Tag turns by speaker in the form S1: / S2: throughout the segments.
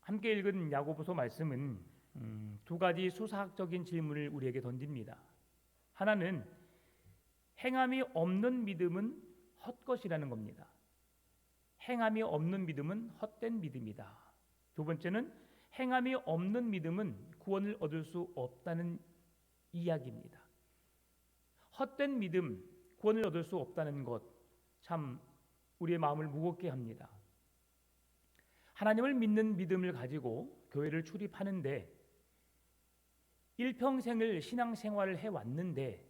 S1: 함께 읽은 야고보서 말씀은 두 가지 수사학적인 질문을 우리에게 던집니다. 하나는 행함이 없는 믿음은 헛것이라는 겁니다. 행함이 없는 믿음은 헛된 믿음이다. 두 번째는 행함이 없는 믿음은 구원을 얻을 수 없다는 이야기입니다. 헛된 믿음, 구원을 얻을 수 없다는 것, 참 우리의 마음을 무겁게 합니다. 하나님을 믿는 믿음을 가지고 교회를 출입하는데 일평생을 신앙생활을 해왔는데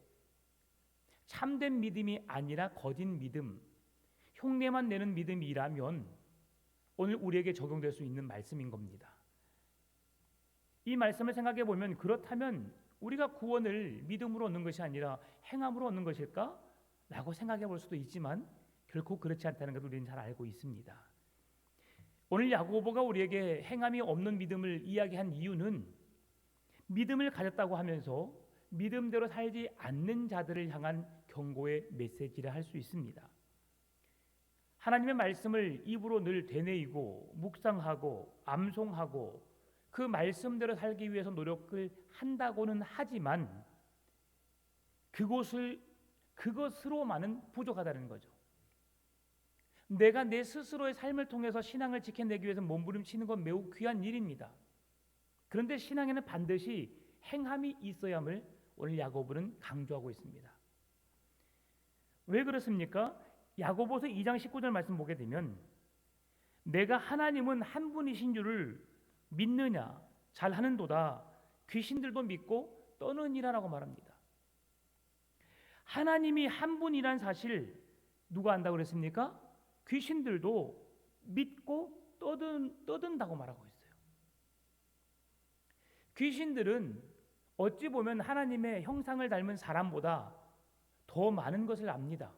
S1: 참된 믿음이 아니라 거짓 믿음, 흉내만 내는 믿음이라면 오늘 우리에게 적용될 수 있는 말씀인 겁니다. 이 말씀을 생각해 보면 그렇다면 우리가 구원을 믿음으로 얻는 것이 아니라 행함으로 얻는 것일까? 라고 생각해 볼 수도 있지만 결코 그렇지 않다는 것을 우리는 잘 알고 있습니다. 오늘 야고보가 우리에게 행함이 없는 믿음을 이야기한 이유는 믿음을 가졌다고 하면서 믿음대로 살지 않는 자들을 향한 경고의 메시지라 할 수 있습니다. 하나님의 말씀을 입으로 늘 되뇌이고 묵상하고 암송하고 그 말씀대로 살기 위해서 노력을 한다고는 하지만 그것으로만은 부족하다는 거죠. 내가 내 스스로의 삶을 통해서 신앙을 지켜내기 위해서 몸부림치는 건 매우 귀한 일입니다. 그런데 신앙에는 반드시 행함이 있어야 함을 오늘 야고보는 강조하고 있습니다. 왜 그렇습니까? 야고보서 2장 19절 말씀 보게 되면 내가 하나님은 한 분이신 줄을 믿느냐 잘하는도다 귀신들도 믿고 떠느니라라고 말합니다. 하나님이 한 분이란 사실 누가 안다고 그랬습니까? 귀신들도 믿고 떠든다고 말하고 있어요. 귀신들은 어찌 보면 하나님의 형상을 닮은 사람보다 더 많은 것을 압니다.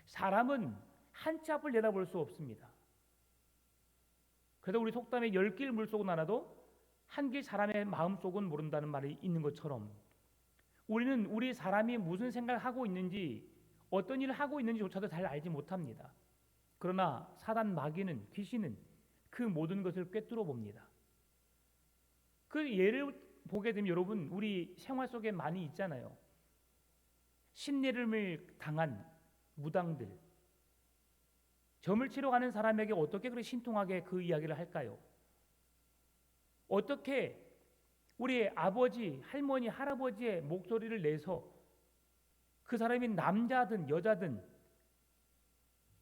S1: 사람은 한 치 앞을 내다볼 수 없습니다. 그래서 우리 속담에 10길 물속은 알아도 한 길 사람의 마음속은 모른다는 말이 있는 것처럼 우리는 우리 사람이 무슨 생각을 하고 있는지 어떤 일을 하고 있는지조차도 잘 알지 못합니다. 그러나 사단 마귀는 귀신은 그 모든 것을 꿰뚫어 봅니다. 그 예를 보게 되면 여러분 우리 생활 속에 많이 있잖아요. 신내림을 당한 무당들 점을 치러 가는 사람에게 어떻게 그렇게 신통하게 그 이야기를 할까요? 어떻게 우리 아버지, 할머니, 할아버지의 목소리를 내서 그 사람이 남자든 여자든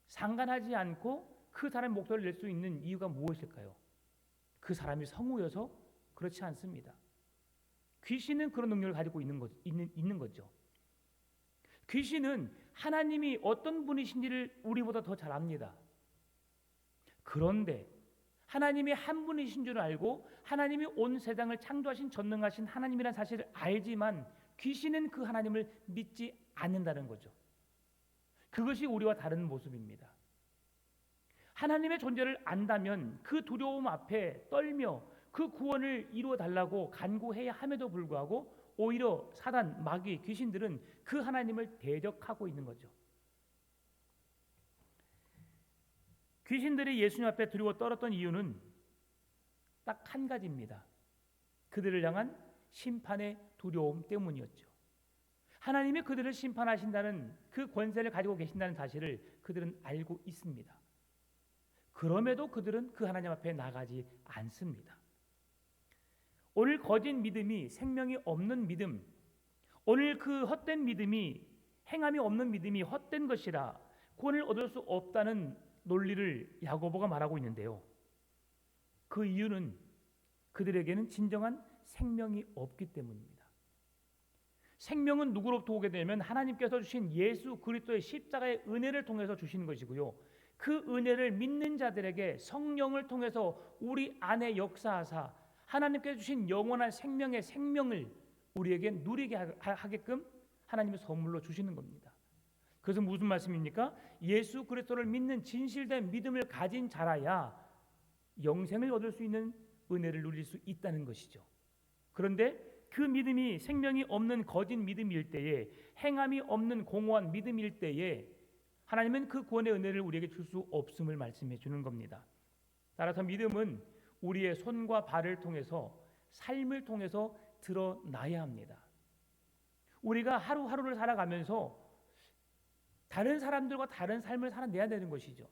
S1: 상관하지 않고 그 사람의 목소리를 낼 수 있는 이유가 무엇일까요? 그 사람이 성우여서? 그렇지 않습니다. 귀신은 그런 능력을 가지고 있는 거죠. 귀신은 하나님이 어떤 분이신지를 우리보다 더 잘 압니다. 그런데 하나님이 한 분이신 줄 알고 하나님이 온 세상을 창조하신 전능하신 하나님이라는 사실을 알지만 귀신은 그 하나님을 믿지 않는다는 거죠. 그것이 우리와 다른 모습입니다. 하나님의 존재를 안다면 그 두려움 앞에 떨며 그 구원을 이루어 달라고 간구해야 함에도 불구하고 오히려 사단, 마귀, 귀신들은 그 하나님을 대적하고 있는 거죠. 귀신들이 예수님 앞에 두려워 떨었던 이유는 딱 한 가지입니다. 그들을 향한 심판의 두려움 때문이었죠. 하나님이 그들을 심판하신다는 그 권세를 가지고 계신다는 사실을 그들은 알고 있습니다. 그럼에도 그들은 그 하나님 앞에 나가지 않습니다. 오늘 거짓 믿음이 생명이 없는 믿음, 오늘 그 헛된 믿음이 행함이 없는 믿음이 헛된 것이라 구원을 얻을 수 없다는 논리를 야고보가 말하고 있는데요. 그 이유는 그들에게는 진정한 생명이 없기 때문입니다. 생명은 누구로부터 오게 되면 하나님께서 주신 예수 그리스도의 십자가의 은혜를 통해서 주시는 것이고요. 그 은혜를 믿는 자들에게 성령을 통해서 우리 안에 역사하사 하나님께서 주신 영원한 생명의 생명을 우리에게 누리게 하게끔 하나님의 선물로 주시는 겁니다. 그래서 무슨 말씀입니까? 예수 그리스도를 믿는 진실된 믿음을 가진 자라야 영생을 얻을 수 있는 은혜를 누릴 수 있다는 것이죠. 그런데 그 믿음이 생명이 없는 거짓 믿음일 때에, 행함이 없는 공허한 믿음일 때에 하나님은 그 구원의 은혜를 우리에게 줄 수 없음을 말씀해 주는 겁니다. 따라서 믿음은 우리의 손과 발을 통해서 삶을 통해서 드러나야 합니다. 우리가 하루하루를 살아가면서 다른 사람들과 다른 삶을 살아내야 되는 것이죠.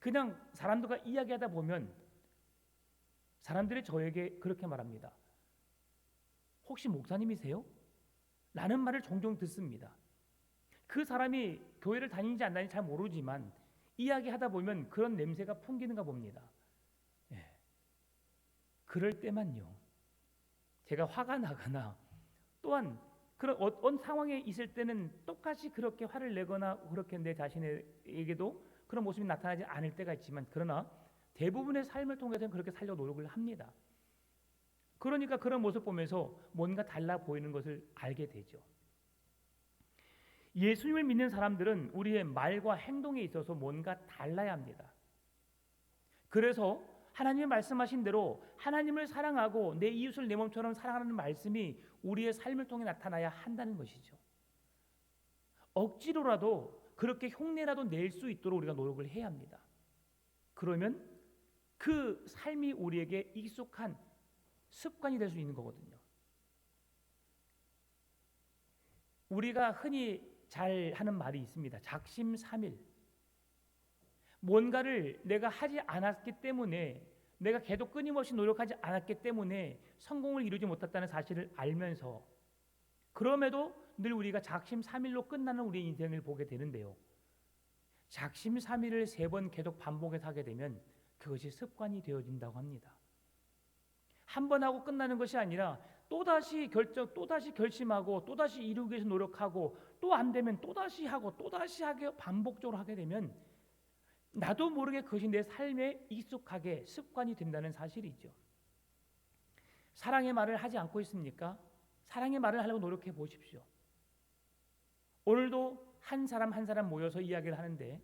S1: 그냥 사람들과 이야기하다 보면 사람들이 저에게 그렇게 말합니다. 혹시 목사님이세요? 라는 말을 종종 듣습니다. 그 사람이 교회를 다니는지 안 다니는지 잘 모르지만 이야기하다 보면 그런 냄새가 풍기는가 봅니다. 그럴 때만요, 제가 화가 나거나 또한 그런 어떤 상황에 있을 때는 똑같이 그렇게 화를 내거나 그렇게 내 자신에게도 그런 모습이 나타나지 않을 때가 있지만, 그러나 대부분의 삶을 통해서는 그렇게 살려 노력을 합니다. 그러니까 그런 모습 보면서 뭔가 달라 보이는 것을 알게 되죠. 예수님을 믿는 사람들은 우리의 말과 행동에 있어서 뭔가 달라야 합니다. 그래서 하나님이 말씀하신 대로 하나님을 사랑하고 내 이웃을 내 몸처럼 사랑하는 말씀이 우리의 삶을 통해 나타나야 한다는 것이죠. 억지로라도 그렇게 흉내라도 낼 수 있도록 우리가 노력을 해야 합니다. 그러면 그 삶이 우리에게 익숙한 습관이 될 수 있는 거거든요. 우리가 흔히 잘 하는 말이 있습니다. 작심삼일. 뭔가를 내가 하지 않았기 때문에, 내가 계속 끊임없이 노력하지 않았기 때문에 성공을 이루지 못했다는 사실을 알면서, 그럼에도 늘 우리가 작심삼일로 끝나는 우리의 인생을 보게 되는데요, 작심삼일을 3번 계속 반복해서 하게 되면 그것이 습관이 되어진다고 합니다. 한 번 하고 끝나는 것이 아니라 또다시 결심하고 또다시 이루기 위해서 노력하고 또 안 되면 또다시 하고 또다시 하게 반복적으로 하게 되면 나도 모르게 그것이 내 삶에 익숙하게 습관이 된다는 사실이죠. 사랑의 말을 하지 않고 있습니까? 사랑의 말을 하려고 노력해 보십시오. 오늘도 한 사람 한 사람 모여서 이야기를 하는데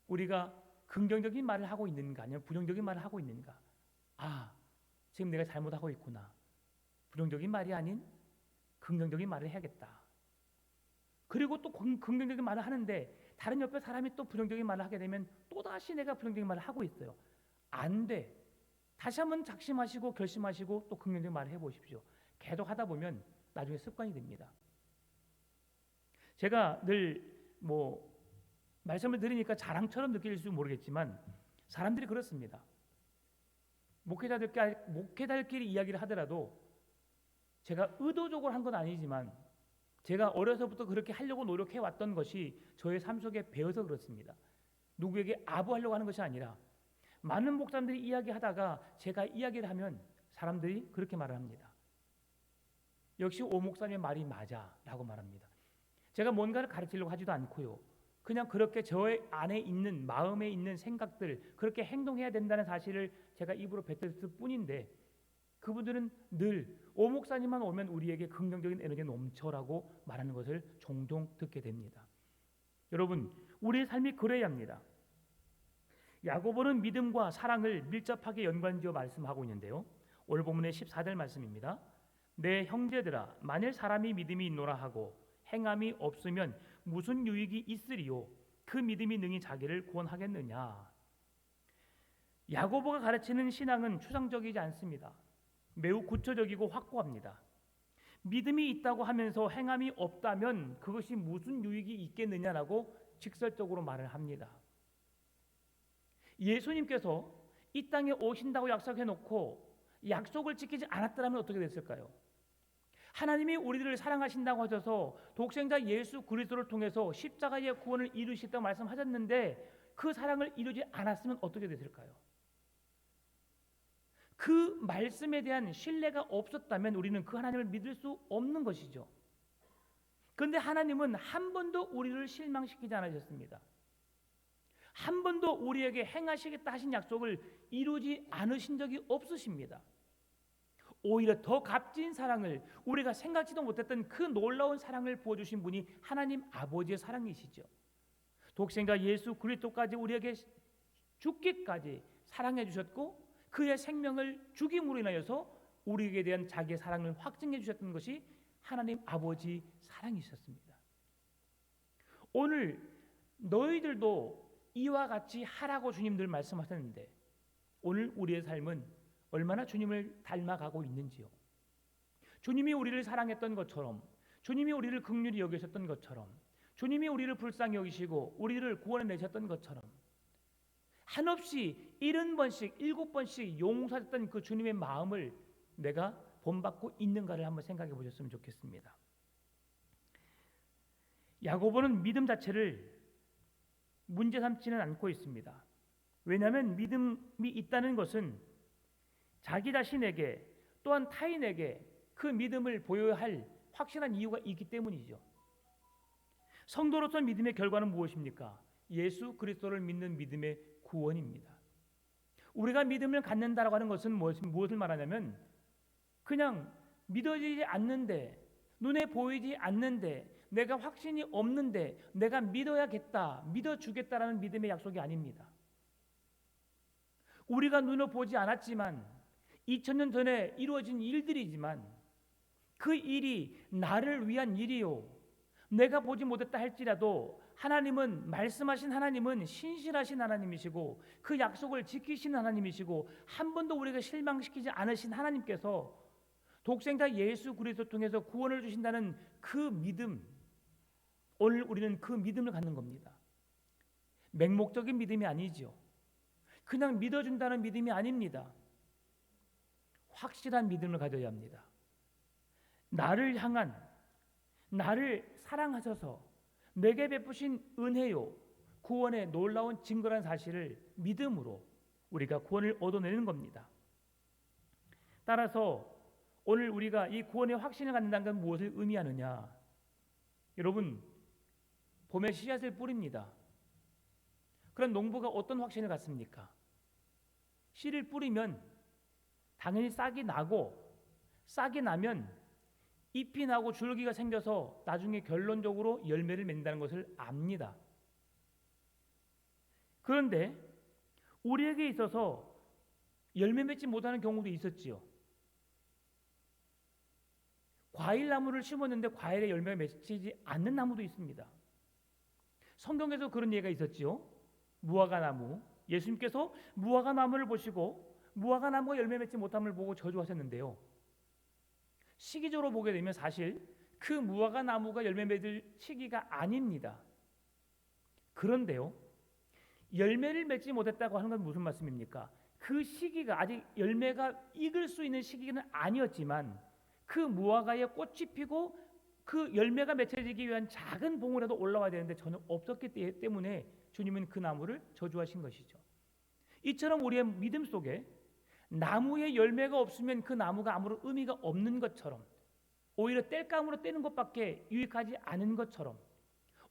S1: 우리가 긍정적인 말을 하고 있는가 아니면 부정적인 말을 하고 있는가? 지금 내가 잘못하고 있구나. 부정적인 말이 아닌 긍정적인 말을 해야겠다. 그리고 또 긍정적인 말을 하는데 다른 옆에 사람이 또 부정적인 말을 하게 되면 또다시 내가 부정적인 말을 하고 있어요. 안 돼. 다시 한번 작심하시고 결심하시고 또 긍정적인 말을 해보십시오. 계속 하다 보면 나중에 습관이 됩니다. 제가 늘 말씀을 드리니까 자랑처럼 느낄지 모르겠지만 사람들이 그렇습니다. 목회자들끼리 이야기를 하더라도 제가 의도적으로 한 건 아니지만 제가 어려서부터 그렇게 하려고 노력해 왔던 것이 저의 삶 속에 배어서 그렇습니다. 누구에게 아부하려고 하는 것이 아니라 많은 목사님들이 이야기하다가 제가 이야기를 하면 사람들이 그렇게 말을 합니다. 역시 오 목사님의 말이 맞아 라고 말합니다. 제가 뭔가를 가르치려고 하지도 않고요, 그냥 그렇게 저의 안에 있는 마음에 있는 생각들, 그렇게 행동해야 된다는 사실을 제가 입으로 뱉었을 뿐인데 그분들은 늘 오 목사님만 오면 우리에게 긍정적인 에너지가 넘쳐라고 말하는 것을 종종 듣게 됩니다. 여러분, 우리의 삶이 그래야 합니다. 야고보는 믿음과 사랑을 밀접하게 연관지어 말씀하고 있는데요, 오늘 본문의 14절 말씀입니다. 내 형제들아, 만일 사람이 믿음이 있노라 하고 행함이 없으면 무슨 유익이 있으리요? 그 믿음이 능히 자기를 구원하겠느냐? 야고보가 가르치는 신앙은 추상적이지 않습니다. 매우 구체적이고 확고합니다. 믿음이 있다고 하면서 행함이 없다면 그것이 무슨 유익이 있겠느냐라고 직설적으로 말을 합니다. 예수님께서 이 땅에 오신다고 약속해놓고 약속을 지키지 않았더라면 어떻게 됐을까요? 하나님이 우리들을 사랑하신다고 하셔서 독생자 예수 그리스도를 통해서 십자가의 구원을 이루시겠다고 말씀하셨는데 그 사랑을 이루지 않았으면 어떻게 됐을까요? 그 말씀에 대한 신뢰가 없었다면 우리는 그 하나님을 믿을 수 없는 것이죠. 그런데 하나님은 한 번도 우리를 실망시키지 않으셨습니다. 한 번도 우리에게 행하시겠다 하신 약속을 이루지 않으신 적이 없으십니다. 오히려 더 값진 사랑을, 우리가 생각지도 못했던 그 놀라운 사랑을 부어주신 분이 하나님 아버지의 사랑이시죠. 독생자 예수 그리스도까지 우리에게 죽기까지 사랑해 주셨고 그의 생명을 죽임으로 인하여서 우리에게 대한 자기의 사랑을 확증해 주셨던 것이 하나님 아버지 사랑이셨습니다. 오늘 너희들도 이와 같이 하라고 주님들 말씀하셨는데 오늘 우리의 삶은 얼마나 주님을 닮아가고 있는지요. 주님이 우리를 사랑했던 것처럼, 주님이 우리를 긍휼히 여기셨던 것처럼, 주님이 우리를 불쌍히 여기시고 우리를 구원해내셨던 것처럼 한없이 70번씩 7번씩 용서했던 그 주님의 마음을 내가 본받고 있는가를 한번 생각해 보셨으면 좋겠습니다. 야고보는 믿음 자체를 문제 삼지는 않고 있습니다. 왜냐하면 믿음이 있다는 것은 자기 자신에게 또한 타인에게 그 믿음을 보여야 할 확실한 이유가 있기 때문이죠. 성도로서 믿음의 결과는 무엇입니까? 예수 그리스도를 믿는 믿음의 구원입니다. 우리가 믿음을 갖는다라고 하는 것은 무엇을 말하냐면 그냥 믿어지지 않는데, 눈에 보이지 않는데, 내가 확신이 없는데 내가 믿어야겠다, 믿어주겠다라는 믿음의 약속이 아닙니다. 우리가 눈으로 보지 않았지만 2000년 전에 이루어진 일들이지만 그 일이 나를 위한 일이요, 내가 보지 못했다 할지라도 하나님은, 말씀하신 하나님은 신실하신 하나님이시고 그 약속을 지키시는 하나님이시고 한 번도 우리가 실망시키지 않으신 하나님께서 독생자 예수 그리스도 통해서 구원을 주신다는 그 믿음, 오늘 우리는 그 믿음을 갖는 겁니다. 맹목적인 믿음이 아니죠. 그냥 믿어준다는 믿음이 아닙니다. 확실한 믿음을 가져야 합니다. 나를 향한, 나를 사랑하셔서 내게 베푸신 은혜요, 구원의 놀라운 증거란 사실을 믿음으로 우리가 구원을 얻어내는 겁니다. 따라서 오늘 우리가 이 구원의 확신을 갖는다는 건 무엇을 의미하느냐? 여러분, 봄에 씨앗을 뿌립니다. 그런 농부가 어떤 확신을 갖습니까? 씨를 뿌리면 당연히 싹이 나고, 싹이 나면 잎이 나고 줄기가 생겨서 나중에 결론적으로 열매를 맺는다는 것을 압니다. 그런데 우리에게 있어서 열매 맺지 못하는 경우도 있었지요. 과일 나무를 심었는데 과일에 열매가 맺히지 않는 나무도 있습니다. 성경에서 그런 예가 있었지요. 무화과 나무, 예수님께서 무화과 나무를 보시고 무화과 나무가 열매 맺지 못함을 보고 저주하셨는데요, 시기적으로 보게 되면 사실 그 무화과 나무가 열매 맺을 시기가 아닙니다. 그런데요, 열매를 맺지 못했다고 하는 건 무슨 말씀입니까? 그 시기가 아직 열매가 익을 수 있는 시기는 아니었지만 그 무화과에 꽃이 피고 그 열매가 맺혀지기 위한 작은 봉우라도 올라와야 되는데 전혀 없었기 때문에 주님은 그 나무를 저주하신 것이죠. 이처럼 우리의 믿음 속에 나무에 열매가 없으면 그 나무가 아무런 의미가 없는 것처럼, 오히려 땔감으로 떼는 것밖에 유익하지 않은 것처럼,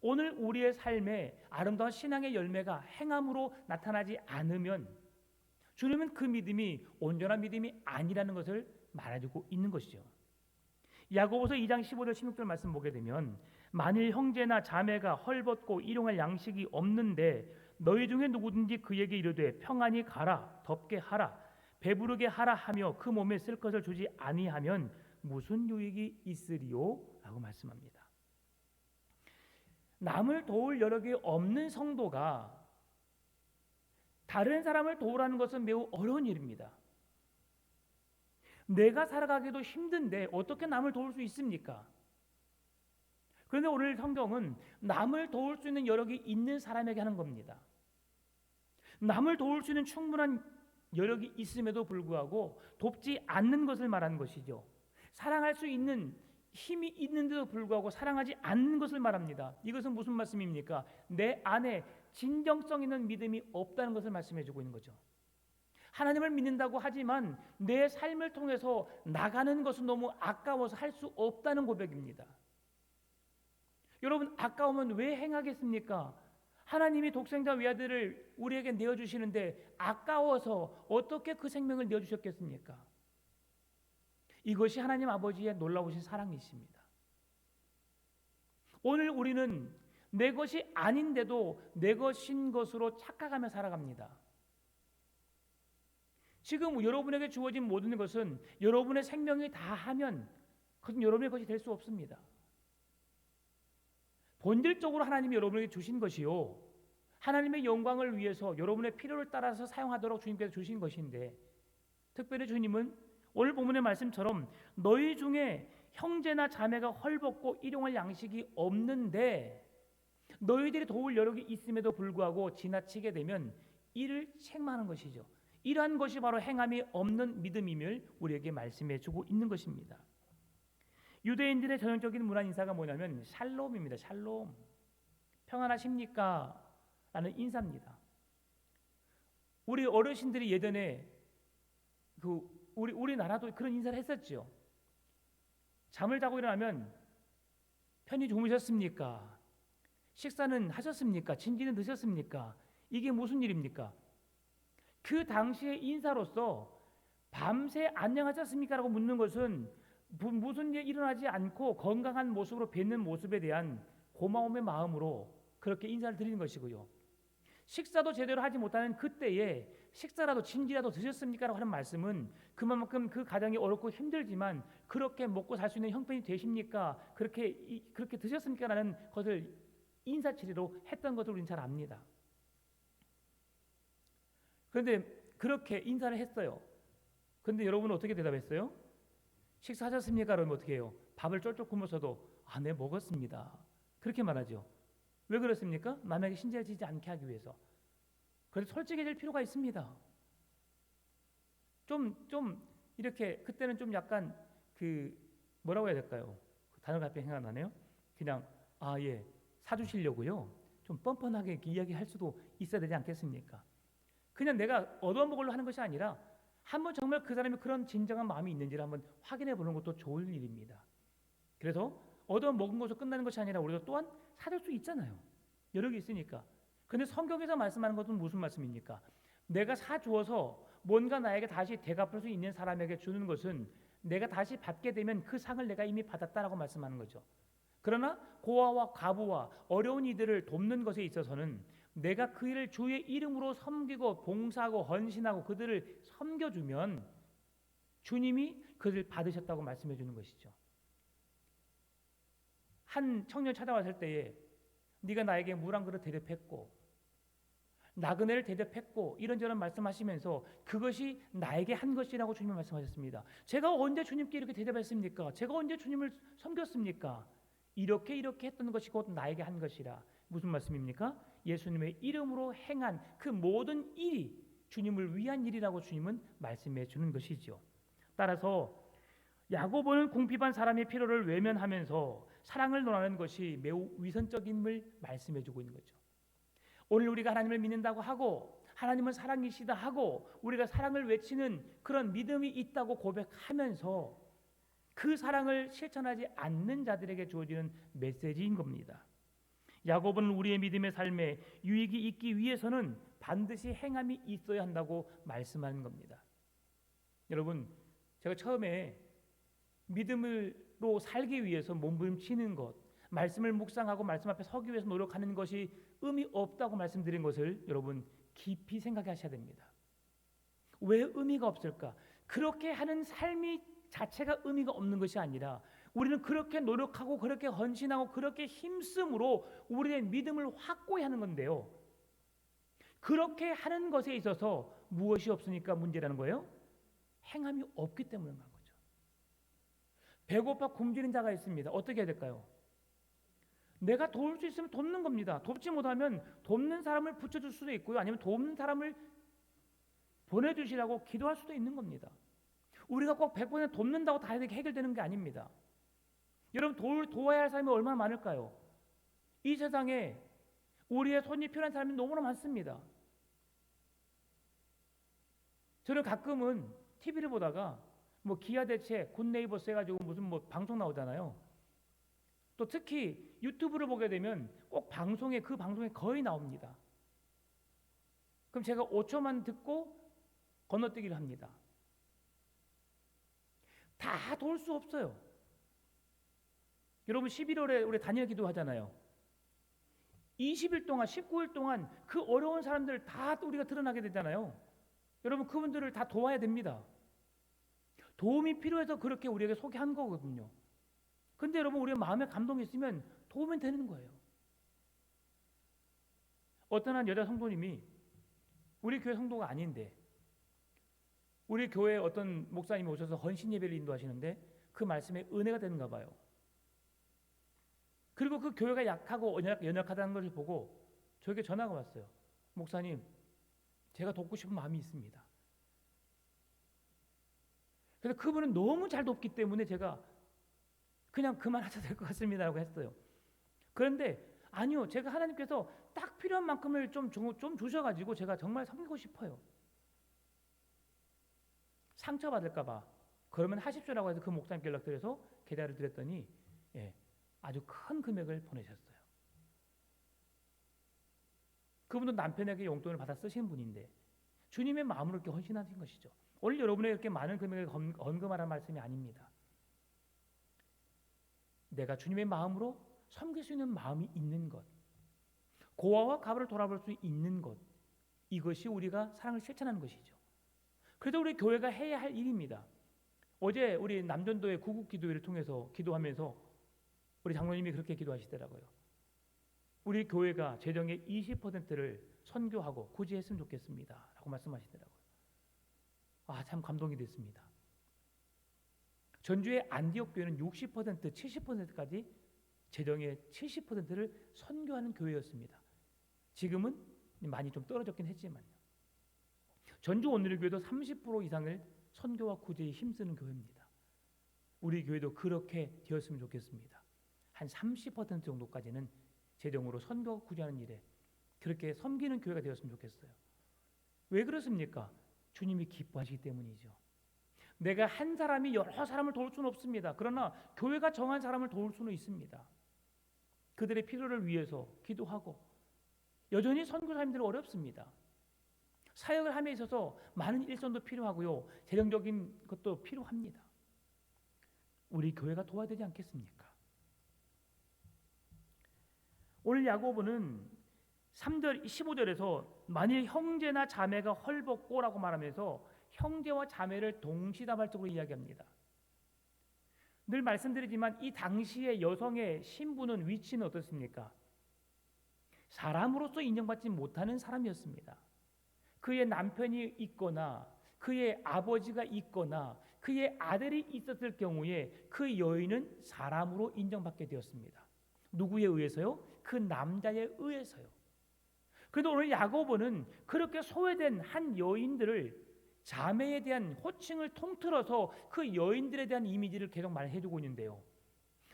S1: 오늘 우리의 삶에 아름다운 신앙의 열매가 행함으로 나타나지 않으면 주님은 그 믿음이 온전한 믿음이 아니라는 것을 말해주고 있는 것이죠. 야고보서 2장 15절 16절 말씀 보게 되면, 만일 형제나 자매가 헐벗고 일용할 양식이 없는데 너희 중에 누구든지 그에게 이르되 평안히 가라, 덥게 하라, 배부르게 하라 하며 그 몸에 쓸 것을 주지 아니하면 무슨 유익이 있으리요? 라고 말씀합니다. 남을 도울 여력이 없는 성도가 다른 사람을 도우라는 것은 매우 어려운 일입니다. 내가 살아가기도 힘든데 어떻게 남을 도울 수 있습니까? 그런데 오늘 성경은 남을 도울 수 있는 여력이 있는 사람에게 하는 겁니다. 남을 도울 수 있는 충분한 여력이 있음에도 불구하고 돕지 않는 것을 말하는 것이죠. 사랑할 수 있는 힘이 있는데도 불구하고 사랑하지 않는 것을 말합니다. 이것은 무슨 말씀입니까? 내 안에 진정성 있는 믿음이 없다는 것을 말씀해주고 있는 거죠. 하나님을 믿는다고 하지만 내 삶을 통해서 나가는 것은 너무 아까워서 할 수 없다는 고백입니다. 여러분, 아까우면 왜 행하겠습니까? 하나님이 독생자 외아들을 우리에게 내어주시는데 아까워서 어떻게 그 생명을 내어주셨겠습니까? 이것이 하나님 아버지의 놀라우신 사랑이십니다. 오늘 우리는 내 것이 아닌데도 내 것인 것으로 착각하며 살아갑니다. 지금 여러분에게 주어진 모든 것은 여러분의 생명이 다 하면 그것은 여러분의 것이 될 수 없습니다. 본질적으로 하나님이 여러분에게 주신 것이요, 하나님의 영광을 위해서 여러분의 필요를 따라서 사용하도록 주님께서 주신 것인데, 특별히 주님은 오늘 본문의 말씀처럼 너희 중에 형제나 자매가 헐벗고 일용할 양식이 없는데 너희들이 도울 여력이 있음에도 불구하고 지나치게 되면 이를 책망하는 것이죠. 이러한 것이 바로 행함이 없는 믿음임을 우리에게 말씀해 주고 있는 것입니다. 유대인들의 전형적인 문화 인사가 뭐냐면 샬롬입니다. 샬롬. 평안하십니까? 라는 인사입니다. 우리 어르신들이 예전에 우리나라도 그런 인사를 했었죠. 잠을 자고 일어나면 편히 주무셨습니까? 식사는 하셨습니까? 진지는 드셨습니까? 이게 무슨 일입니까? 그 당시의 인사로서 밤새 안녕하셨습니까? 라고 묻는 것은 무슨 일 일어나지 않고 건강한 모습으로 뵙는 모습에 대한 고마움의 마음으로 그렇게 인사를 드리는 것이고요. 식사도 제대로 하지 못하는 그때에 식사라도 진지라도 드셨습니까? 라고 하는 말씀은 그만큼 그 가정이 어렵고 힘들지만 그렇게 먹고 살 수 있는 형편이 되십니까? 그렇게 드셨습니까? 라는 것을 인사치레로 했던 것을 우리는 잘 압니다. 그런데 그렇게 인사를 했어요. 그런데 여러분은 어떻게 대답했어요? 식사하셨습니까? 그러면 어떻게 해요? 밥을 쫄쫄 굶어서도 네 먹었습니다. 그렇게 말하죠. 왜 그렇습니까? 남에게 신뢰지지 않게 하기 위해서. 그래서 솔직해질 필요가 있습니다. 좀 이렇게 그때는 좀 약간 뭐라고 해야 될까요? 단어가 갑자기 생각나네요. 그냥 예 사주시려고요. 좀 뻔뻔하게 이야기할 수도 있어야 되지 않겠습니까? 그냥 내가 얻어먹으려고 하는 것이 아니라 한번 정말 그 사람이 그런 진정한 마음이 있는지를 한번 확인해 보는 것도 좋은 일입니다. 그래서 얻어먹은 것으로 끝나는 것이 아니라 우리가 또한 사줄 수 있잖아요. 여러 개 있으니까. 근데 성경에서 말씀하는 것은 무슨 말씀입니까? 내가 사주어서 뭔가 나에게 다시 되갚을 수 있는 사람에게 주는 것은 내가 다시 받게 되면 그 상을 내가 이미 받았다라고 말씀하는 거죠. 그러나 고아와 과부와 어려운 이들을 돕는 것에 있어서는 내가 그 일을 주의 이름으로 섬기고 봉사하고 헌신하고 그들을 섬겨주면 주님이 그들을 받으셨다고 말씀해 주는 것이죠. 한 청년 찾아왔을 때에 네가 나에게 물 한 그릇 대접했고 나그네를 대접했고 이런저런 말씀하시면서 그것이 나에게 한 것이라고 주님이 말씀하셨습니다. 제가 언제 주님께 이렇게 대접했습니까? 제가 언제 주님을 섬겼습니까? 이렇게 했던 것이 곧 나에게 한 것이라. 무슨 말씀입니까? 예수님의 이름으로 행한 그 모든 일이 주님을 위한 일이라고 주님은 말씀해 주는 것이죠. 따라서 야고보는 궁핍한 사람의 필요를 외면하면서 사랑을 논하는 것이 매우 위선적임을 말씀해 주고 있는 거죠. 오늘 우리가 하나님을 믿는다고 하고 하나님은 사랑이시다 하고 우리가 사랑을 외치는 그런 믿음이 있다고 고백하면서 그 사랑을 실천하지 않는 자들에게 주어지는 메시지인 겁니다. 야고보는 우리의 믿음의 삶에 유익이 있기 위해서는 반드시 행함이 있어야 한다고 말씀하는 겁니다. 여러분, 제가 처음에 믿음으로 살기 위해서 몸부림치는 것, 말씀을 묵상하고 말씀 앞에 서기 위해서 노력하는 것이 의미 없다고 말씀드린 것을 여러분 깊이 생각하셔야 됩니다. 왜 의미가 없을까? 그렇게 하는 삶이 자체가 의미가 없는 것이 아니라 우리는 그렇게 노력하고 그렇게 헌신하고 그렇게 힘쓰므로 우리의 믿음을 확고히 하는 건데요. 그렇게 하는 것에 있어서 무엇이 없으니까 문제라는 거예요? 행함이 없기 때문에 그런 거죠. 배고파 굶주린 자가 있습니다. 어떻게 해야 될까요? 내가 도울 수 있으면 돕는 겁니다. 돕지 못하면 돕는 사람을 붙여줄 수도 있고요. 아니면 돕는 사람을 보내주시라고 기도할 수도 있는 겁니다. 우리가 꼭 100% 돕는다고 다 해결되는 게 아닙니다. 여러분 도와야 할 사람이 얼마나 많을까요? 이 세상에 우리의 손이 필요한 사람이 너무나 많습니다. 저는 가끔은 TV를 보다가 기아대책, 굿네이버스 해가지고 무슨 방송 나오잖아요. 또 특히 유튜브를 보게 되면 꼭 그 방송에 거의 나옵니다. 그럼 제가 5초만 듣고 건너뛰기를 합니다. 다 도울 수 없어요. 여러분 11월에 우리 단일 기도하잖아요. 20일 동안 19일 동안 그 어려운 사람들 다 우리가 드러나게 되잖아요. 여러분 그분들을 다 도와야 됩니다. 도움이 필요해서 그렇게 우리에게 소개한 거거든요. 근데 여러분 우리가 마음에 감동이 있으면 도움이 되는 거예요. 어떤 한 여자 성도님이 우리 교회 성도가 아닌데 우리 교회에 어떤 목사님이 오셔서 헌신 예배를 인도하시는데 그 말씀에 은혜가 되는가 봐요. 그리고 그 교회가 약하고 연약하다는 것을 보고 저에게 전화가 왔어요. 목사님, 제가 돕고 싶은 마음이 있습니다. 그래서 그분은 너무 잘 돕기 때문에 제가 그냥 그만하셔도 될 것 같습니다라고 했어요. 그런데 아니요, 제가 하나님께서 딱 필요한 만큼을 좀 주셔가지고 제가 정말 섬기고 싶어요. 상처받을까 봐 그러면 하십시오라고 해서 그 목사님께 연락드려서 계좌를 드렸더니 아주 큰 금액을 보내셨어요. 그분도 남편에게 용돈을 받아 쓰신 분인데 주님의 마음으로 이렇게 헌신하신 것이죠. 오늘 여러분에게 이렇게 많은 금액을 헌금하라는 말씀이 아닙니다. 내가 주님의 마음으로 섬길 수 있는 마음이 있는 것, 고아와 가부를 돌아볼 수 있는 것, 이것이 우리가 사랑을 실천하는 것이죠. 그래서 우리 교회가 해야 할 일입니다. 어제 우리 남전도의 구국기도회를 통해서 기도하면서 우리 장로님이 그렇게 기도하시더라고요. 우리 교회가 재정의 20%를 선교하고 구제했으면 좋겠습니다 라고 말씀하시더라고요. 참 감동이 됐습니다. 전주의 안디옥 교회는 60%, 70%까지 재정의 70%를 선교하는 교회였습니다. 지금은 많이 좀 떨어졌긴 했지만요. 전주 온누리교회도 30% 이상을 선교와 구제에 힘쓰는 교회입니다. 우리 교회도 그렇게 되었으면 좋겠습니다. 한 30% 정도까지는 재정으로 선교와 구제하는 일에 그렇게 섬기는 교회가 되었으면 좋겠어요. 왜 그렇습니까? 주님이 기뻐하시기 때문이죠. 내가 한 사람이 여러 사람을 도울 수는 없습니다. 그러나 교회가 정한 사람을 도울 수는 있습니다. 그들의 필요를 위해서 기도하고 여전히 선교사님들은 어렵습니다. 사역을 함에 있어서 많은 일손도 필요하고요. 재정적인 것도 필요합니다. 우리 교회가 도와야 되지 않겠습니까? 오늘 야고보는 3절 15절에서 만일 형제나 자매가 헐벗고라고 말하면서 형제와 자매를 동시다발적으로 이야기합니다. 늘 말씀드리지만 이 당시의 여성의 신분은 위치는 어떻습니까? 사람으로서 인정받지 못하는 사람이었습니다. 그의 남편이 있거나 그의 아버지가 있거나 그의 아들이 있었을 경우에 그 여인은 사람으로 인정받게 되었습니다. 누구에 의해서요? 그 남자에 의해서요. 그런데 오늘 야고보는 그렇게 소외된 한 여인들을 자매에 대한 호칭을 통틀어서 그 여인들에 대한 이미지를 계속 말해주고 있는데요.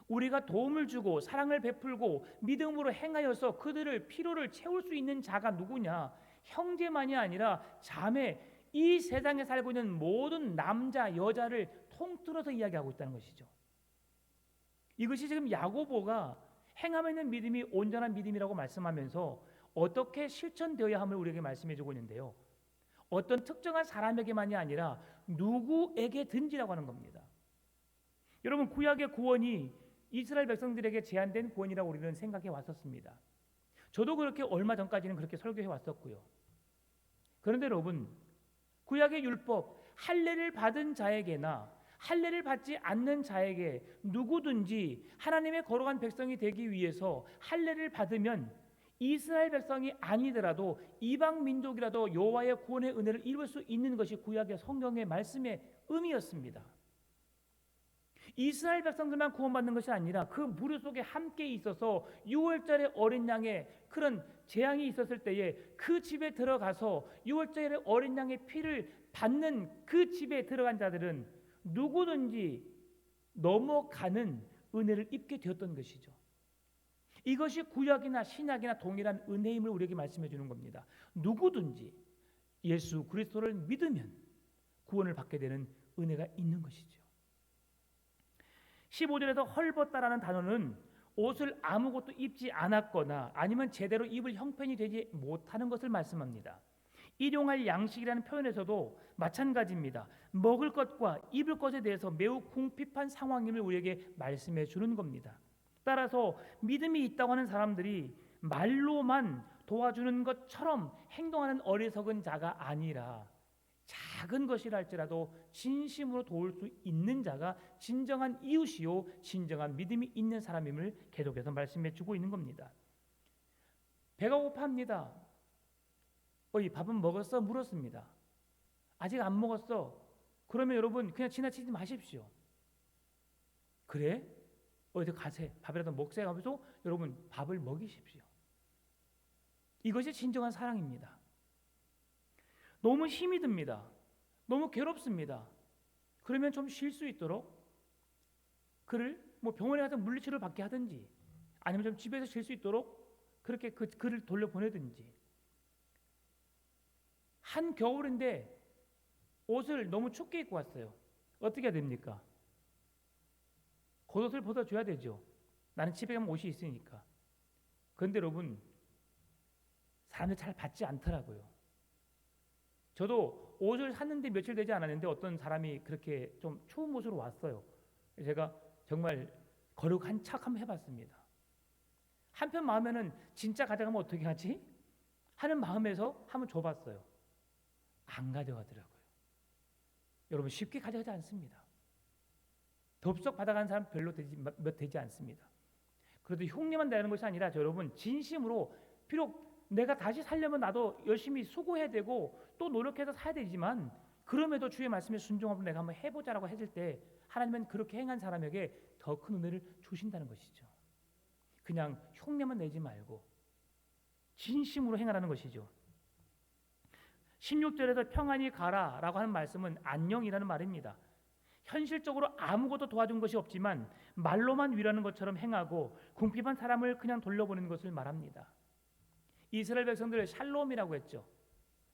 S1: 우리가 도움을 주고 사랑을 베풀고 믿음으로 행하여서 그들을 필요를 채울 수 있는 자가 누구냐? 형제만이 아니라 자매, 이 세상에 살고 있는 모든 남자, 여자를 통틀어서 이야기하고 있다는 것이죠. 이것이 지금 야고보가 행함에 있는 믿음이 온전한 믿음이라고 말씀하면서 어떻게 실천되어야 함을 우리에게 말씀해주고 있는데요. 어떤 특정한 사람에게만이 아니라 누구에게든지라고 하는 겁니다. 여러분, 구약의 구원이 이스라엘 백성들에게 제한된 구원이라고 우리는 생각해 왔었습니다. 저도 그렇게 얼마 전까지는 그렇게 설교해 왔었고요. 그런데 여러분, 구약의 율법, 할례를 받은 자에게나 할례를 받지 않는 자에게 누구든지 하나님의 거룩한 백성이 되기 위해서 할례를 받으면 이스라엘 백성이 아니더라도 이방 민족이라도 여호와의 구원의 은혜를 입을 수 있는 것이 구약의 성경의 말씀의 의미였습니다. 이스라엘 백성들만 구원받는 것이 아니라 그 무리 속에 함께 있어서 6월절의 어린 양의 그런 재앙이 있었을 때에 그 집에 들어가서 6월절의 어린 양의 피를 받는 그 집에 들어간 자들은 누구든지 넘어가는 은혜를 입게 되었던 것이죠. 이것이 구약이나 신약이나 동일한 은혜임을 우리에게 말씀해 주는 겁니다. 누구든지 예수 그리스도를 믿으면 구원을 받게 되는 은혜가 있는 것이죠. 15절에서 헐벗다라는 단어는 옷을 아무것도 입지 않았거나 아니면 제대로 입을 형편이 되지 못하는 것을 말씀합니다. 일용할 양식이라는 표현에서도 마찬가지입니다. 먹을 것과 입을 것에 대해서 매우 궁핍한 상황임을 우리에게 말씀해 주는 겁니다. 따라서 믿음이 있다고 하는 사람들이 말로만 도와주는 것처럼 행동하는 어리석은 자가 아니라 작은 것이라 할지라도 진심으로 도울 수 있는 자가 진정한 이웃이요 진정한 믿음이 있는 사람임을 계속해서 말씀해 주고 있는 겁니다. 배가 고파합니다. 이 밥은 먹었어? 물었습니다. 아직 안 먹었어. 그러면 여러분 그냥 지나치지 마십시오. 그래? 어디 가세? 밥이라도 먹세 하면서 여러분 밥을 먹이십시오. 이것이 진정한 사랑입니다. 너무 힘이 듭니다. 너무 괴롭습니다. 그러면 좀 쉴 수 있도록 그를 병원에 가서 물리치료를 받게 하든지 아니면 좀 집에서 쉴 수 있도록 그렇게 그를 돌려보내든지. 한겨울인데 옷을 너무 춥게 입고 왔어요. 어떻게 해야 됩니까? 겉옷을 벗어줘야 되죠. 나는 집에 가면 옷이 있으니까. 그런데 여러분 사람들이 잘 받지 않더라고요. 저도 옷을 샀는데 며칠 되지 않았는데 어떤 사람이 그렇게 좀 추운 옷으로 왔어요. 제가 정말 거룩한 척 한번 해봤습니다. 한편 마음에는 진짜 가져가면 어떻게 하지? 하는 마음에서 한번 줘봤어요. 안 가져가더라고요. 여러분 쉽게 가져가지 않습니다. 덥석 받아가는 사람 별로 되지 않습니다. 그래도 흉내만 내는 것이 아니라 여러분 진심으로 비록 내가 다시 살려면 나도 열심히 수고해야 되고 또 노력해서 사야 되지만 그럼에도 주의 말씀에 순종하고 내가 한번 해보자라고 했을 때 하나님은 그렇게 행한 사람에게 더 큰 은혜를 주신다는 것이죠. 그냥 흉내만 내지 말고 진심으로 행하라는 것이죠. 16절에서 평안히 가라라고 하는 말씀은 안녕이라는 말입니다. 현실적으로 아무것도 도와준 것이 없지만 말로만 위로하는 것처럼 행하고 궁핍한 사람을 그냥 돌려보내는 것을 말합니다. 이스라엘 백성들 샬롬이라고 했죠.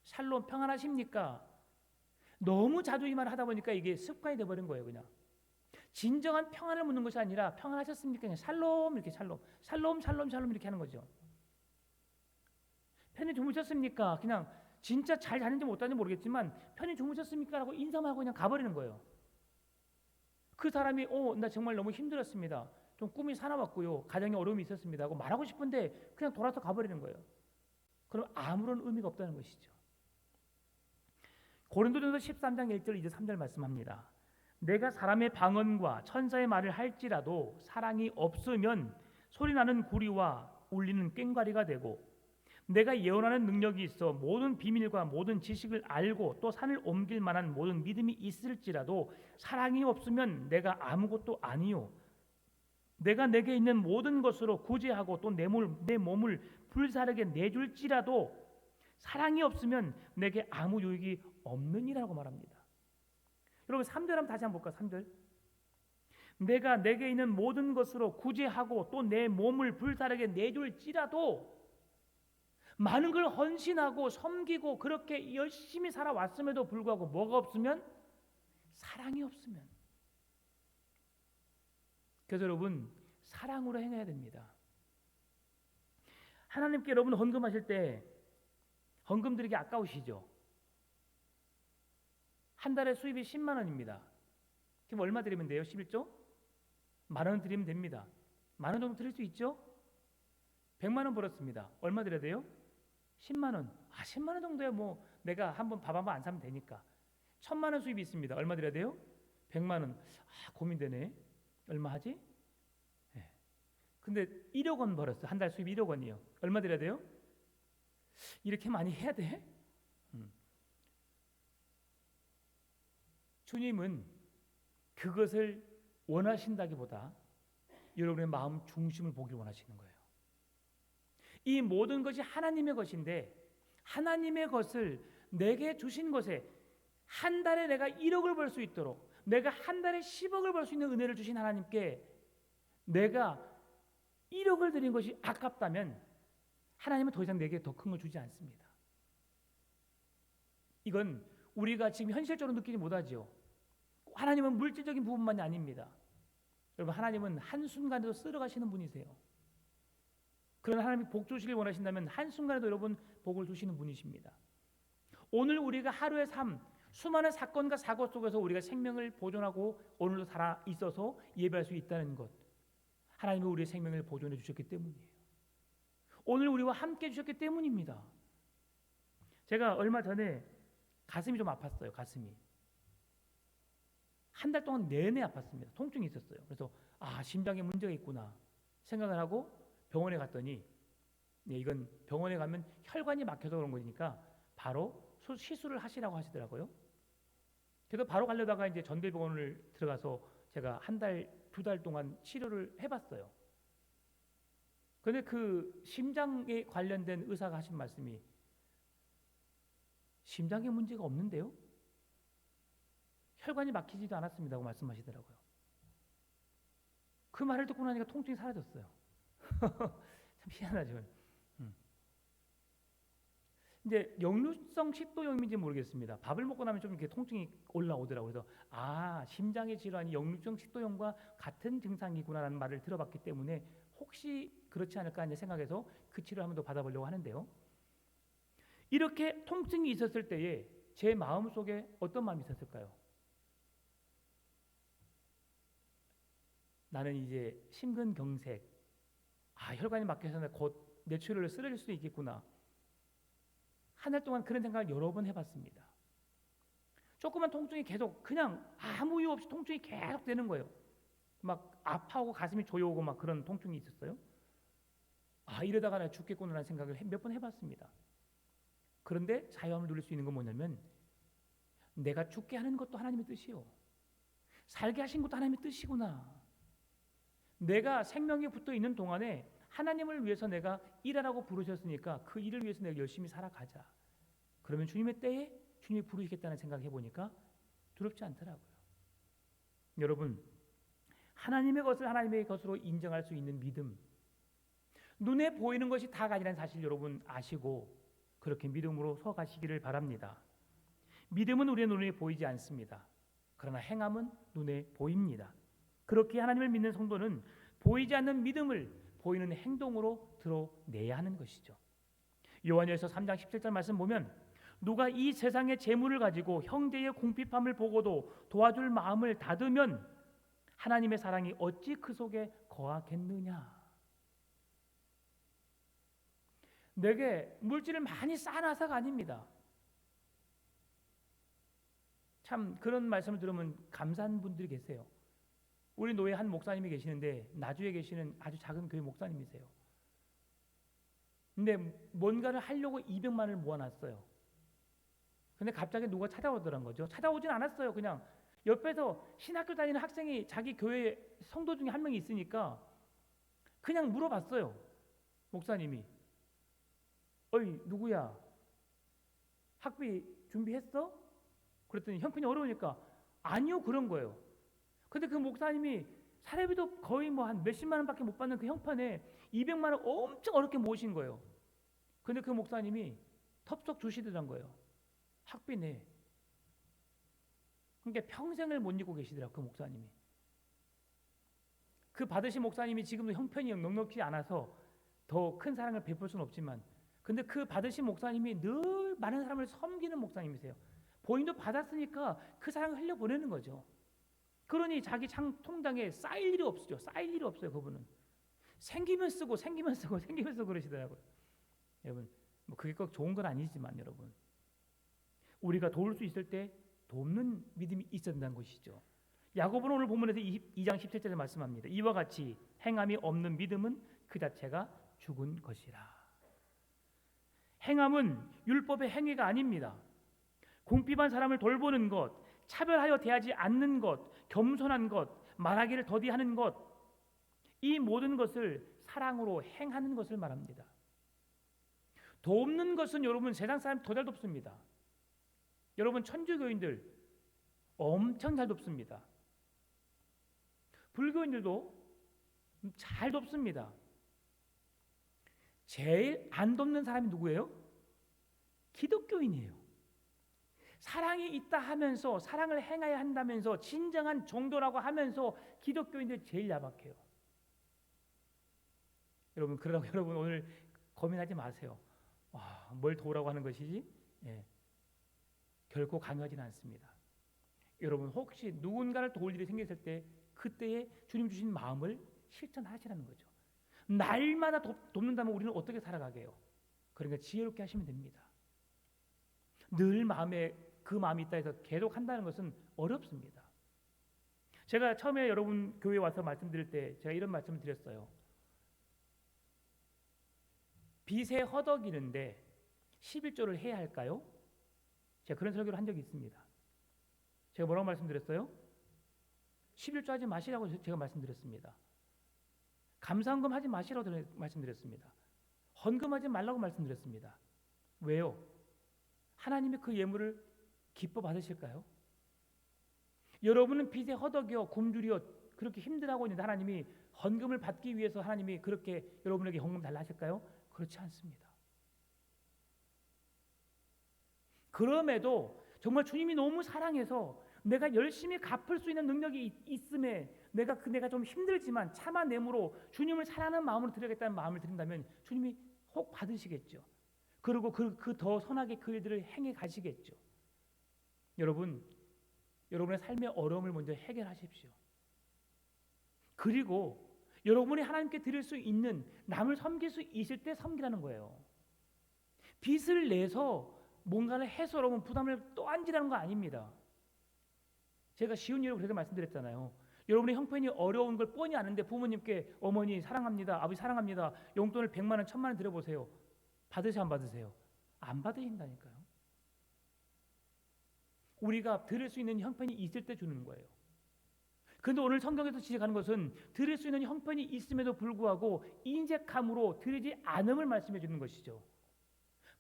S1: 샬롬 평안하십니까? 너무 자주 이 말을 하다 보니까 이게 습관이 돼버린 거예요. 그냥 진정한 평안을 묻는 것이 아니라 평안하셨습니까? 그냥 샬롬 이렇게 샬롬 이렇게 하는 거죠. 편히 주무셨습니까? 그냥 진짜 잘 자는지 못 자는지 모르겠지만 편히 주무셨습니까? 라고 인사만 하고 그냥 가버리는 거예요. 그 사람이 나 정말 너무 힘들었습니다. 좀 꿈이 사나웠고요. 가정에 어려움이 있었습니다. 하고 말하고 싶은데 그냥 돌아서 가버리는 거예요. 그럼 아무런 의미가 없다는 것이죠. 고린도전서 13장 1절 2절 3절 말씀합니다. 내가 사람의 방언과 천사의 말을 할지라도 사랑이 없으면 소리나는 구리와 울리는 꽹과리가 되고 내가 예언하는 능력이 있어 모든 비밀과 모든 지식을 알고 또 산을 옮길 만한 모든 믿음이 있을지라도 사랑이 없으면 내가 아무것도 아니요 내가 내게 있는 모든 것으로 구제하고 또 내 몸을 불사르게 내줄지라도 사랑이 없으면 내게 아무 유익이 없느니라고 말합니다. 여러분 3절 한번 다시 한번 볼까요? 3절 내가 내게 있는 모든 것으로 구제하고 또 내 몸을 불사르게 내줄지라도 많은 걸 헌신하고 섬기고 그렇게 열심히 살아왔음에도 불구하고 뭐가 없으면? 사랑이 없으면. 그래서 여러분 사랑으로 행해야 됩니다. 하나님께 여러분 헌금하실 때 헌금 드리기 아까우시죠? 한 달에 수입이 10만 원입니다. 그럼 얼마 드리면 돼요? 11조? 만 원 드리면 됩니다. 만 원 정도 드릴 수 있죠? 100만 원 벌었습니다. 얼마 드려야 돼요? 10만 원. 10만 원 정도야 내가 한번 밥 한 번 안 사면 되니까. 1000만 원 수입이 있습니다. 얼마 드려야 돼요? 100만 원. 고민되네. 얼마 하지? 네. 근데 1억 원 벌었어. 한 달 수입 1억 원이요. 얼마 드려야 돼요? 이렇게 많이 해야 돼? 주님은 그것을 원하신다기보다 여러분의 마음 중심을 보길 원하시는 거예요. 이 모든 것이 하나님의 것인데 하나님의 것을 내게 주신 것에 한 달에 내가 1억을 벌 수 있도록 내가 한 달에 10억을 벌 수 있는 은혜를 주신 하나님께 내가 1억을 드린 것이 아깝다면 하나님은 더 이상 내게 더 큰 걸 주지 않습니다. 이건 우리가 지금 현실적으로 느끼지 못하죠. 하나님은 물질적인 부분만이 아닙니다. 여러분 하나님은 한순간에도 쓸어가시는 분이세요. 그런 하나님이 복 주시길 원하신다면 한순간에도 여러분 복을 주시는 분이십니다. 오늘 우리가 하루의 삶 수많은 사건과 사고 속에서 우리가 생명을 보존하고 오늘도 살아 있어서 예배할 수 있다는 것 하나님이 우리의 생명을 보존해 주셨기 때문이에요. 오늘 우리와 함께 해주셨기 때문입니다. 제가 얼마 전에 가슴이 좀 아팠어요. 가슴이 한 달 동안 내내 아팠습니다. 통증이 있었어요. 그래서 심장에 문제가 있구나 생각을 하고 병원에 갔더니 이건 병원에 가면 혈관이 막혀서 그런 거니까 바로 시술을 하시라고 하시더라고요. 그래서 바로 가려다가 이제 전대병원을 들어가서 제가 한 달, 두 달 동안 치료를 해봤어요. 그런데 그 심장에 관련된 의사가 하신 말씀이 심장에 문제가 없는데요? 혈관이 막히지도 않았습니다고 말씀하시더라고요. 그 말을 듣고 나니까 통증이 사라졌어요. 참 희한하죠. 이제 역류성 식도염인지 모르겠습니다. 밥을 먹고 나면 좀 이렇게 통증이 올라오더라고요. 그래서 심장의 질환이 역류성 식도염과 같은 증상이구나라는 말을 들어봤기 때문에 혹시 그렇지 않을까 하는 생각해서 그 치료를 한번 더 받아보려고 하는데요. 이렇게 통증이 있었을 때에 제 마음속에 어떤 마음이 있었을까요? 나는 이제 심근경색, 혈관이 막혀서 곧 뇌출혈로 쓰러질 수도 있겠구나. 한 달 동안 그런 생각을 여러 번 해봤습니다. 조그만 통증이 계속 그냥 아무 이유 없이 통증이 계속 되는 거예요. 막 아파하고 가슴이 조여오고 막 그런 통증이 있었어요. 이러다가 나 죽겠구나라는 생각을 몇 번 해봤습니다. 그런데 자유함을 누릴 수 있는 건 뭐냐면 내가 죽게 하는 것도 하나님의 뜻이요. 살게 하신 것도 하나님의 뜻이구나. 내가 생명이 붙어 있는 동안에 하나님을 위해서 내가 일하라고 부르셨으니까 그 일을 위해서 내가 열심히 살아가자. 그러면 주님의 때에 주님이 부르시겠다는 생각을 해보니까 두렵지 않더라고요. 여러분, 하나님의 것을 하나님의 것으로 인정할 수 있는 믿음, 눈에 보이는 것이 다가 아니라는 사실 여러분 아시고 그렇게 믿음으로 서가시기를 바랍니다. 믿음은 우리의 눈에 보이지 않습니다. 그러나 행함은 눈에 보입니다. 그렇게 하나님을 믿는 성도는 보이지 않는 믿음을 보이는 행동으로 드러내야 하는 것이죠. 요한일서 3장 17절 말씀 보면 누가 이 세상의 재물을 가지고 형제의 궁핍함을 보고도 도와줄 마음을 닫으면 하나님의 사랑이 어찌 그 속에 거하겠느냐. 내게 물질을 많이 쌓아놔서가 아닙니다. 참 그런 말씀을 들으면 감사한 분들이 계세요. 우리 노예 한 목사님이 계시는데 나주에 계시는 아주 작은 교회 목사님이세요. 근데 뭔가를 하려고 200만을 모아놨어요. 근데 갑자기 누가 찾아오더란 거죠. 찾아오진 않았어요. 그냥 옆에서 신학교 다니는 학생이 자기 교회 성도 중에 한 명이 있으니까 그냥 물어봤어요. 목사님이 어이 누구야? 학비 준비했어? 그랬더니 형편이 어려우니까 아니요 그런 거예요. 근데 그 목사님이 사례비도 거의 뭐 한 몇십만 원밖에 못 받는 그 형편에 200만 원 엄청 어렵게 모으신 거예요. 근데 그 목사님이 텁썩 주시더란 거예요. 학비 내. 그러니까 평생을 못 잊고 계시더라고요. 그 목사님이. 그 받으신 목사님이 지금도 형편이 넉넉히 않아서 더 큰 사랑을 베풀 수는 없지만 근데 그 받으신 목사님이 늘 많은 사람을 섬기는 목사님이세요. 본인도 받았으니까 그 사랑을 흘려보내는 거죠. 그러니 자기 통장에 쌓일 일이 없죠. 쌓일 일이 없어요. 그분은 생기면 쓰고 생기면 쓰고 생기면 쓰고 그러시더라고요. 여러분 뭐 그게 꼭 좋은 건 아니지만 여러분 우리가 도울 수 있을 때 돕는 믿음이 있어야 된다는 것이죠. 야고보는 오늘 본문에서 2장 17절에 말씀합니다. 이와 같이 행함이 없는 믿음은 그 자체가 죽은 것이라. 행함은 율법의 행위가 아닙니다. 궁핍한 사람을 돌보는 것, 차별하여 대하지 않는 것, 겸손한 것, 말하기를 더디하는 것, 이 모든 것을 사랑으로 행하는 것을 말합니다. 돕는 것은 여러분 세상 사람 더 잘 돕습니다. 여러분 천주교인들 엄청 잘 돕습니다. 불교인들도 잘 돕습니다. 제일 안 돕는 사람이 누구예요? 기독교인이에요. 사랑이 있다 하면서 사랑을 행해야 한다면서 진정한 정도라고 하면서 기독교인들 제일 야박해요. 여러분 그러라고 여러분 오늘 고민하지 마세요. 뭘 도우라고 하는 것이지? 결코 강요하지는 않습니다. 여러분 혹시 누군가를 도울 일이 생겼을 때 그때에 주님 주신 마음을 실천하시라는 거죠. 날마다 돕는다면 우리는 어떻게 살아가게요? 그러니까 지혜롭게 하시면 됩니다. 늘 마음에 그 마음이 있다 해서 계속 한다는 것은 어렵습니다. 제가 처음에 여러분 교회에 와서 말씀드릴 때 제가 이런 말씀을 드렸어요. 빚에 허덕이는데 11조를 해야 할까요? 제가 그런 설교를 한 적이 있습니다. 제가 뭐라고 말씀드렸어요? 11조 하지 마시라고 제가 말씀드렸습니다. 감사헌금 하지 마시라고 말씀드렸습니다. 헌금하지 말라고 말씀드렸습니다. 왜요? 하나님이 그 예물을 기뻐 받으실까요? 여러분은 빚에 허덕여 굶주려 그렇게 힘들어하고 있는데 하나님이 헌금을 받기 위해서 하나님이 그렇게 여러분에게 헌금 달라 하실까요? 그렇지 않습니다. 그럼에도 정말 주님이 너무 사랑해서 내가 열심히 갚을 수 있는 능력이 있음에 내가 좀 힘들지만 참아내므로 주님을 사랑하는 마음으로 드리겠다는 마음을 드린다면 주님이 혹 받으시겠죠. 그리고 그 더 선하게 그 일들을 행해 가시겠죠. 여러분의 삶의 어려움을 먼저 해결하십시오. 그리고 여러분이 하나님께 드릴 수 있는 남을 섬길 수 있을 때 섬기라는 거예요. 빚을 내서 뭔가를 해서 여러분 부담을 또 안지라는 거 아닙니다. 제가 쉬운 예로 그래서 말씀드렸잖아요. 여러분의 형편이 어려운 걸 뻔히 아는데 부모님께 어머니 사랑합니다, 아버지 사랑합니다, 용돈을 100만 원, 1000만 원 드려보세요. 받으세요, 안 받으세요? 안 받으신다니까요. 우리가 드릴 수 있는 형편이 있을 때 주는 거예요. 그런데 오늘 성경에서 지적하는 것은 드릴 수 있는 형편이 있음에도 불구하고 인색함으로 드리지 않음을 말씀해 주는 것이죠.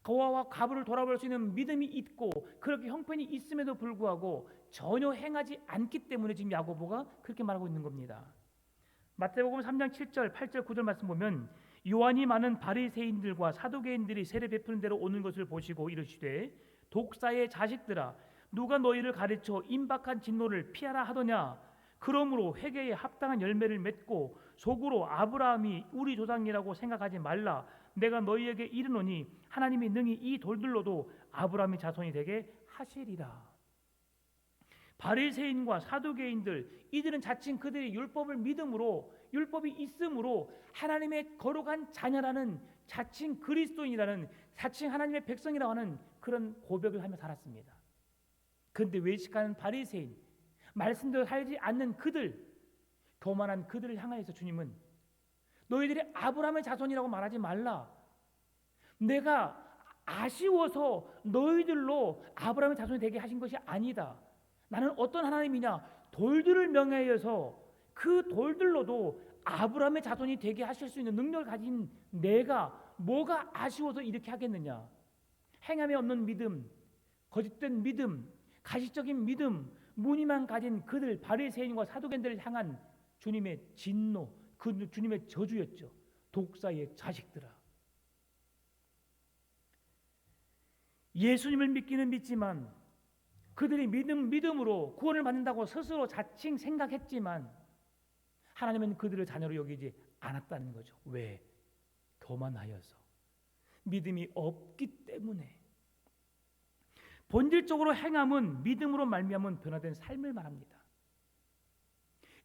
S1: 거와와 과부를 돌아볼 수 있는 믿음이 있고 그렇게 형편이 있음에도 불구하고 전혀 행하지 않기 때문에 지금 야고보가 그렇게 말하고 있는 겁니다. 마태복음 3장 7절, 8절, 9절 말씀 보면 요한이 많은 바리새인들과 사두개인들이 세례 베푸는 데로 오는 것을 보시고 이르시되 독사의 자식들아 누가 너희를 가르쳐 임박한 진노를 피하라 하더냐. 그러므로 회개에 합당한 열매를 맺고 속으로 아브라함이 우리 조상이라고 생각하지 말라. 내가 너희에게 이르노니 하나님이 능히 이 돌들로도 아브라함의 자손이 되게 하시리라. 바리새인과 사두개인들 이들은 자칭 그들이 율법을 믿음으로 율법이 있음으로 하나님의 거룩한 자녀라는 자칭 그리스도인이라는 자칭 하나님의 백성이라고 하는 그런 고백을 하며 살았습니다. 그런데 외식하는 바리새인 말씀대로 살지 않는 그들 교만한 그들을 향하여서 주님은 너희들이 아브라함의 자손이라고 말하지 말라. 내가 아쉬워서 너희들로 아브라함의 자손이 되게 하신 것이 아니다. 나는 어떤 하나님이냐? 돌들을 명하여서 그 돌들로도 아브라함의 자손이 되게 하실 수 있는 능력을 가진 내가 뭐가 아쉬워서 이렇게 하겠느냐? 행함이 없는 믿음, 거짓된 믿음, 가시적인 믿음, 무늬만 가진 그들 바리새인과 사두개인들을 향한 주님의 진노, 그 주님의 저주였죠. 독사의 자식들아. 예수님을 믿기는 믿지만 그들이 믿음으로 구원을 받는다고 스스로 자칭 생각했지만 하나님은 그들을 자녀로 여기지 않았다는 거죠. 왜? 교만하여서 믿음이 없기 때문에. 본질적으로 행함은 믿음으로 말미암은 변화된 삶을 말합니다.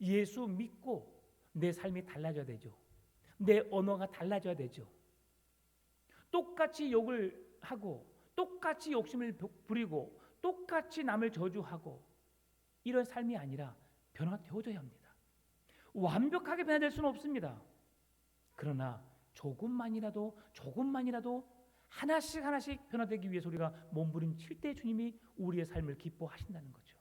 S1: 예수 믿고 내 삶이 달라져야 되죠. 내 언어가 달라져야 되죠. 똑같이 욕을 하고 똑같이 욕심을 부리고 똑같이 남을 저주하고 이런 삶이 아니라 변화되어져야 합니다. 완벽하게 변화될 수는 없습니다. 그러나 조금만이라도 하나씩 변화되기 위해서 우리가 몸부림칠 때 주님이 우리의 삶을 기뻐하신다는 거죠.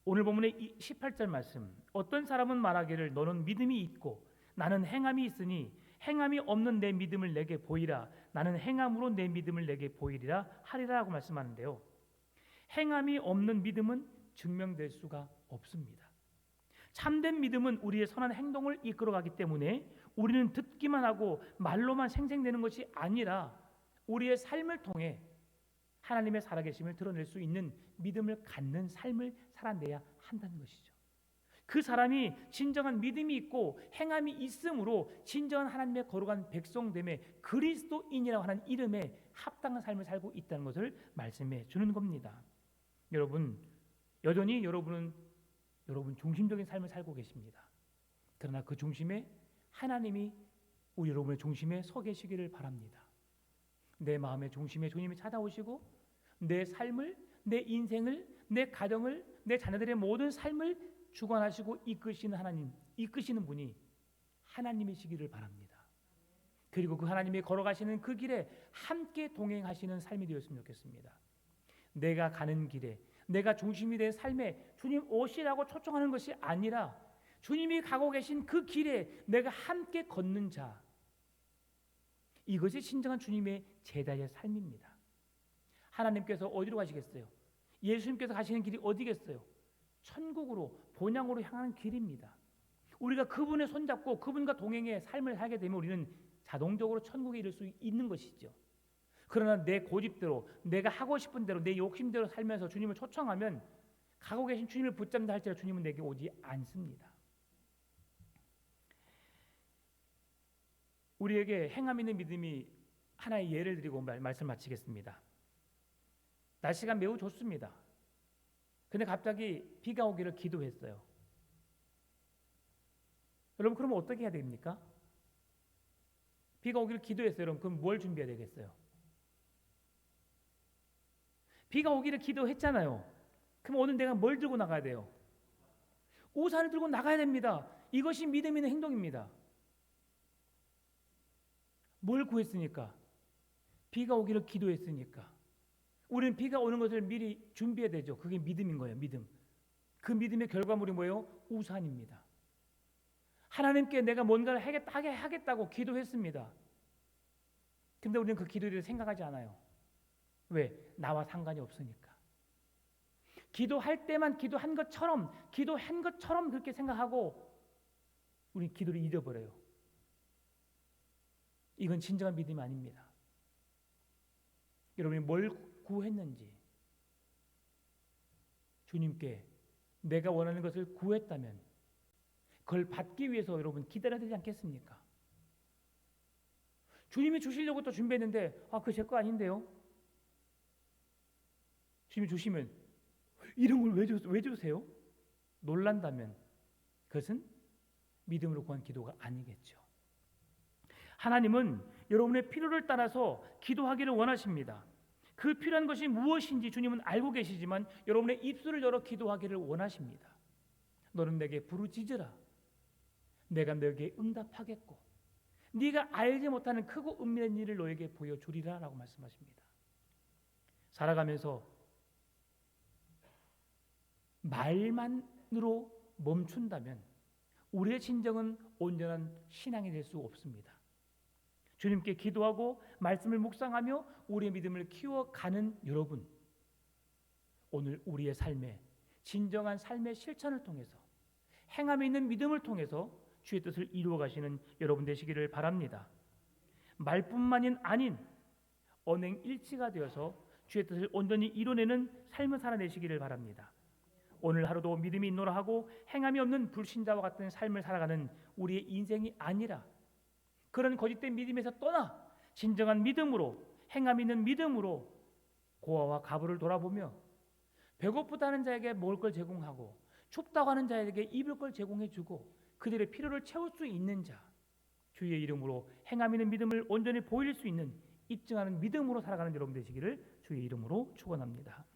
S1: 오늘 본문의 18절 말씀, 어떤 사람은 말하기를 너는 믿음이 있고 나는 행함이 있으니 행함이 없는 내 믿음을 내게 보이라. 나는 행함으로 내 믿음을 내게 보이리라 하리라라고 말씀하는데요. 행함이 없는 믿음은 증명될 수가 없습니다. 참된 믿음은 우리의 선한 행동을 이끌어가기 때문에 우리는 듣기만 하고 말로만 생생되는 것이 아니라 우리의 삶을 통해 하나님의 살아계심을 드러낼 수 있는 믿음을 갖는 삶을 살아내야 한다는 것이죠. 그 사람이 진정한 믿음이 있고 행함이 있으므로 진정한 하나님의 거룩한 백성됨에 그리스도인이라고 하는 이름에 합당한 삶을 살고 있다는 것을 말씀해 주는 겁니다. 여전히 여러분 중심적인 삶을 살고 계십니다. 그러나 그 중심에 하나님이 우리 여러분의 중심에 서 계시기를 바랍니다. 내 마음의 중심에 주님이 찾아오시고 내 삶을, 내 인생을, 내 가정을, 내 자녀들의 모든 삶을 주관하시고 이끄시는 하나님, 이끄시는 분이 하나님이시기를 바랍니다. 그리고 그 하나님이 걸어가시는 그 길에 함께 동행하시는 삶이 되었으면 좋겠습니다. 내가 가는 길에 내가 중심이 된 삶에 주님 오시라고 초청하는 것이 아니라 주님이 가고 계신 그 길에 내가 함께 걷는 자, 이것이 진정한 주님의 제자의 삶입니다. 하나님께서 어디로 가시겠어요? 예수님께서 가시는 길이 어디겠어요? 천국으로, 본향으로 향하는 길입니다. 우리가 그분의 손잡고 그분과 동행의 삶을 살게 되면 우리는 자동적으로 천국에 이를 수 있는 것이죠. 그러나 내 고집대로, 내가 하고 싶은 대로, 내 욕심대로 살면서 주님을 초청하면 가고 계신 주님을 붙잡는다 할지라도 주님은 내게 오지 않습니다. 우리에게 행함 있는 믿음이 하나의 예를 드리고 말씀 마치겠습니다. 날씨가 매우 좋습니다. 근데 갑자기 비가 오기를 기도했어요. 여러분, 그러면 어떻게 해야 됩니까? 비가 오기를 기도했어요. 여러분, 그럼 뭘 준비해야 되겠어요? 비가 오기를 기도했잖아요. 그럼 오늘 내가 뭘 들고 나가야 돼요? 우산을 들고 나가야 됩니다. 이것이 믿음 있는 행동입니다. 뭘 구했으니까? 비가 오기를 기도했으니까. 우리는 비가 오는 것을 미리 준비해야 되죠. 그게 믿음인 거예요. 믿음. 그 믿음의 결과물이 뭐예요? 우산입니다. 하나님께 내가 뭔가를 하겠다고 기도했습니다. 근데 우리는 그 기도에 대해서 생각하지 않아요. 왜? 나와 상관이 없으니까. 기도할 때만 기도한 것처럼 그렇게 생각하고 우리는 기도를 잊어버려요. 이건 진정한 믿음이 아닙니다. 여러분이 뭘 구했는지, 주님께 내가 원하는 것을 구했다면 그걸 받기 위해서 여러분 기다려야 되지 않겠습니까? 주님이 주시려고 또 준비했는데 그거 제 거 아닌데요? 주님이 주시면 이런 걸 왜 주세요? 놀란다면 그것은 믿음으로 구한 기도가 아니겠죠. 하나님은 여러분의 필요를 따라서 기도하기를 원하십니다. 그 필요한 것이 무엇인지 주님은 알고 계시지만 여러분의 입술을 열어 기도하기를 원하십니다. 너는 내게 부르짖으라. 내가 너에게 응답하겠고 네가 알지 못하는 크고 은밀한 일을 너에게 보여주리라 라고 말씀하십니다. 살아가면서 말만으로 멈춘다면 우리의 진정은 온전한 신앙이 될 수 없습니다. 주님께 기도하고 말씀을 묵상하며 우리의 믿음을 키워가는 여러분, 오늘 우리의 삶에 진정한 삶의 실천을 통해서 행함에 있는 믿음을 통해서 주의 뜻을 이루어가시는 여러분 되시기를 바랍니다. 말뿐만이 아닌 언행일치가 되어서 주의 뜻을 온전히 이뤄내는 삶을 살아내시기를 바랍니다. 오늘 하루도 믿음이 있노라 하고 행함이 없는 불신자와 같은 삶을 살아가는 우리의 인생이 아니라 그런 거짓된 믿음에서 떠나 진정한 믿음으로, 행함 있는 믿음으로 고아와 가부를 돌아보며 배고프다는 자에게 먹을 걸 제공하고 춥다고 하는 자에게 입을 걸 제공해주고 그들의 필요를 채울 수 있는 자, 주의 이름으로 행함 있는 믿음을 온전히 보일 수 있는 입증하는 믿음으로 살아가는 여러분 되시기를 주의 이름으로 축원합니다.